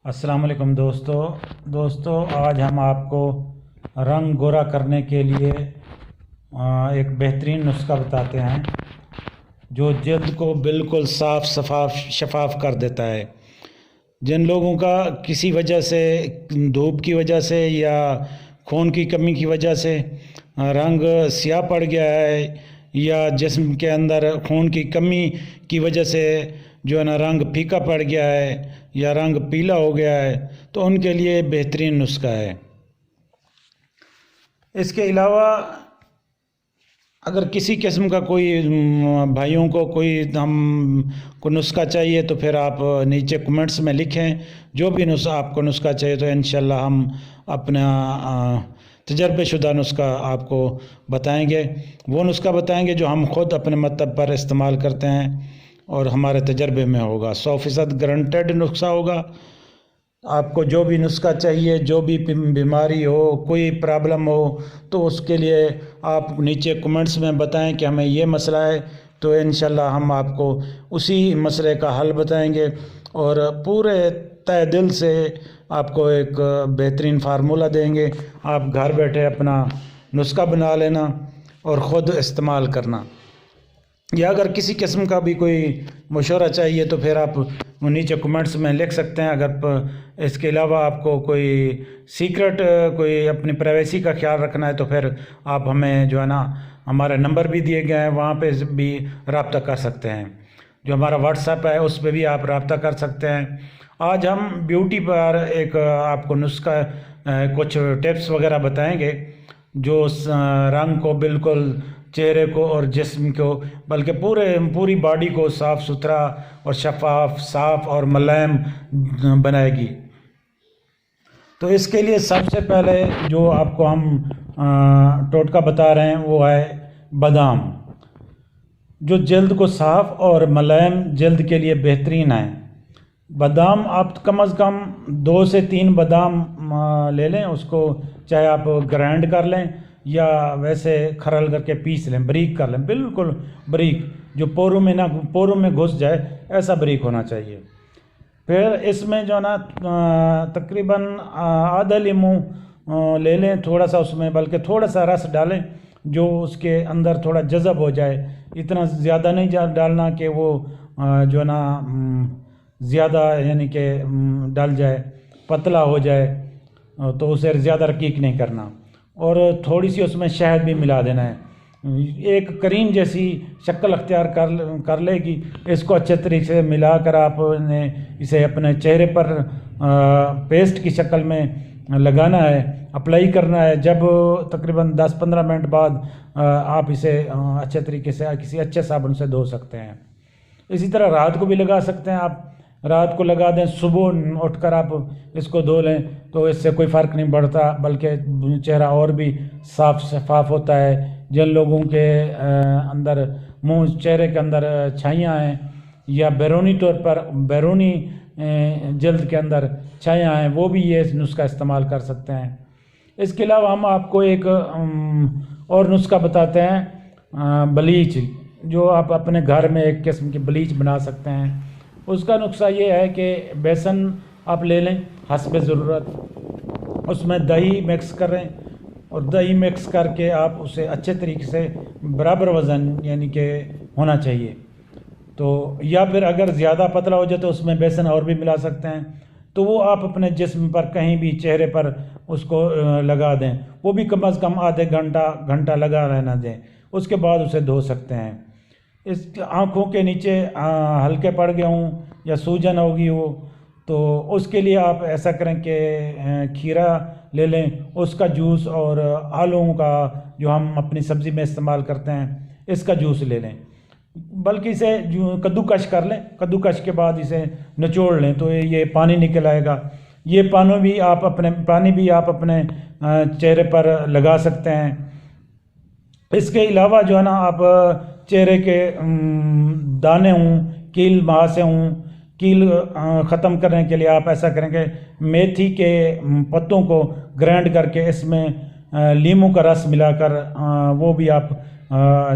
अस्सलाम वालेकुम दोस्तों आज हम आपको रंग गोरा करने के लिए एक बेहतरीन नुस्खा बताते हैं जो जल्द को बिल्कुल साफ शफाफ कर देता है। जिन लोगों का किसी वजह से धूप की वजह से या खून की कमी की वजह से रंग स्याह पड़ गया है या जिस्म के अंदर खून की कमी की वजह से जो है ना रंग फीका पड़ गया है या रंग पीला हो गया है, तो उनके लिए बेहतरीन नुस्खा है। इसके अलावा अगर किसी किस्म का कोई भाइयों को कोई को नुस्खा चाहिए तो फिर आप नीचे कमेंट्स में लिखें। जो भी आपको नुस्खा चाहिए तो इंशाल्लाह हम अपना तजर्बेशुदा नुस्खा आपको बताएंगे। वो नुस्खा बताएंगे जो हम खुद अपने मतलब पर इस्तेमाल करते हैं और हमारे तजर्बे में होगा। 100% गारंटेड नुस्खा होगा। आपको जो भी नुस्खा चाहिए, जो भी बीमारी हो, कोई प्रॉब्लम हो, तो उसके लिए आप नीचे कमेंट्स में बताएं कि हमें ये मसला है, तो इंशाल्लाह हम आपको उसी मसले का हल बताएंगे और पूरे तहे दिल से आपको एक बेहतरीन फार्मूला देंगे। आप घर बैठे अपना नुस्खा बना लेना और ख़ुद इस्तेमाल करना। या अगर किसी किस्म का भी कोई मशवरा चाहिए तो फिर आप नीचे कमेंट्स में लिख सकते हैं। अगर इसके अलावा आपको कोई सीक्रेट कोई अपनी प्राइवेसी का ख्याल रखना है तो फिर आप हमें जो है ना हमारे नंबर भी दिए गए हैं, वहाँ पे भी रब्ता कर सकते हैं। जो हमारा व्हाट्सएप है उस पर भी आप रब्ता कर सकते हैं। आज हम ब्यूटी पर एक आपको नुस्खा कुछ टिप्स वगैरह बताएंगे जो रंग को बिल्कुल चेहरे को और जिस्म को बल्कि पूरी बॉडी को साफ़ सुथरा और शफाफ, साफ़ और मुलायम बनाएगी। तो इसके लिए सबसे पहले जो आपको हम टोटका बता रहे हैं वो है बादाम, जो जल्द को साफ़ और मुलायम जल्द के लिए बेहतरीन है। बादाम आप कम से कम 2 से 3 बादाम ले लें, उसको चाहे आप ग्राइंड कर लें या वैसे खरल करके पीस लें, बारीक कर लें, बिल्कुल बारीक, जो पोरों में घुस जाए ऐसा बारीक होना चाहिए। फिर इसमें जो ना तकरीबन आधा लीमू ले लें, थोड़ा सा उसमें बल्कि थोड़ा सा रस डालें जो उसके अंदर थोड़ा जज़ब हो जाए। इतना ज़्यादा नहीं डालना कि वो जो ना ज़्यादा यानी कि डल जाए, पतला हो जाए, तो उसे ज़्यादा रकीक नहीं करना। और थोड़ी सी उसमें शहद भी मिला देना है। एक क्रीम जैसी शक्ल अख्तियार कर लेगी। इसको अच्छे तरीके से मिलाकर आपने इसे अपने चेहरे पर पेस्ट की शक्ल में लगाना है, अप्लाई करना है। जब तकरीबन 10-15 मिनट बाद आप इसे अच्छे तरीके से किसी अच्छे साबुन से धो सकते हैं। इसी तरह रात को भी लगा सकते हैं। आप रात को लगा दें, सुबह उठकर आप इसको धो लें तो इससे कोई फ़र्क नहीं पड़ता, बल्कि चेहरा और भी साफ शफाफ होता है। जिन लोगों के अंदर चेहरे के अंदर छाइयाँ हैं या बैरूनी जल्द के अंदर छाइयाँ हैं, वो भी ये नुस्खा इस्तेमाल कर सकते हैं। इसके अलावा हम आपको एक और नुस्खा बताते हैं, ब्लीच, जो आप अपने घर में एक किस्म की ब्लीच बना सकते हैं। उसका नुस्खा ये है कि बेसन आप ले लें हस्बे ज़रूरत, उसमें दही मिक्स करें और दही मिक्स करके आप उसे अच्छे तरीके से बराबर वज़न यानी कि होना चाहिए। तो या फिर अगर ज़्यादा पतला हो जाए तो उसमें बेसन और भी मिला सकते हैं। तो वो आप अपने जिस्म पर कहीं भी चेहरे पर उसको लगा दें, वो भी कम से कम आधे घंटा लगा रहना दें, उसके बाद उसे धो सकते हैं। इस आँखों के नीचे हल्के पड़ गए हों या सूजन होगी हो, तो उसके लिए आप ऐसा करें कि खीरा ले लें, उसका जूस, और आलूओं का जो हम अपनी सब्ज़ी में इस्तेमाल करते हैं इसका जूस ले लें। बल्कि इसे कद्दूकश कर लें, कद्दूकश के बाद इसे निचोड़ लें तो ये पानी निकल आएगा। ये पानी भी आप अपने चेहरे पर लगा सकते हैं। इसके अलावा जो है ना आप चेहरे के दाने हों, कील महासे हों, कील ख़त्म करने के लिए आप ऐसा करेंगे, मेथी के पत्तों को ग्राइंड करके इसमें लीमू का रस मिलाकर वो भी आप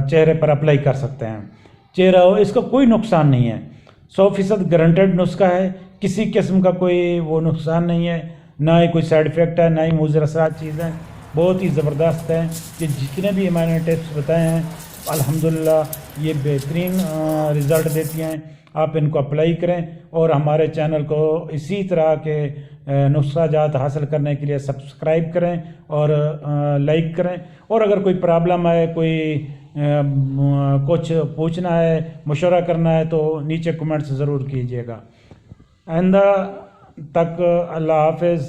चेहरे पर अप्लाई कर सकते हैं। चेहरा हो, इसका कोई नुकसान नहीं है। 100% गारंटेड नुस्खा है किसी किस्म का कोई वो नुकसान नहीं है, ना ही कोई साइड इफ़ेक्ट है, ना ही मुज़र असरात चीज़ें, बहुत ही ज़बरदस्त है। कि जितने भी मैंने टिप्स बताए हैं अल्हम्दुलिल्लाह ये बेहतरीन रिज़ल्ट देती हैं। आप इनको अप्लाई करें और हमारे चैनल को इसी तरह के नुस्खा जात हासिल करने के लिए सब्सक्राइब करें और लाइक करें। और अगर कोई प्रॉब्लम है, कोई कुछ पूछना है, मशवरा करना है तो नीचे कमेंट्स ज़रूर कीजिएगा। आइंदा तक अल्लाह हाफ़िज़।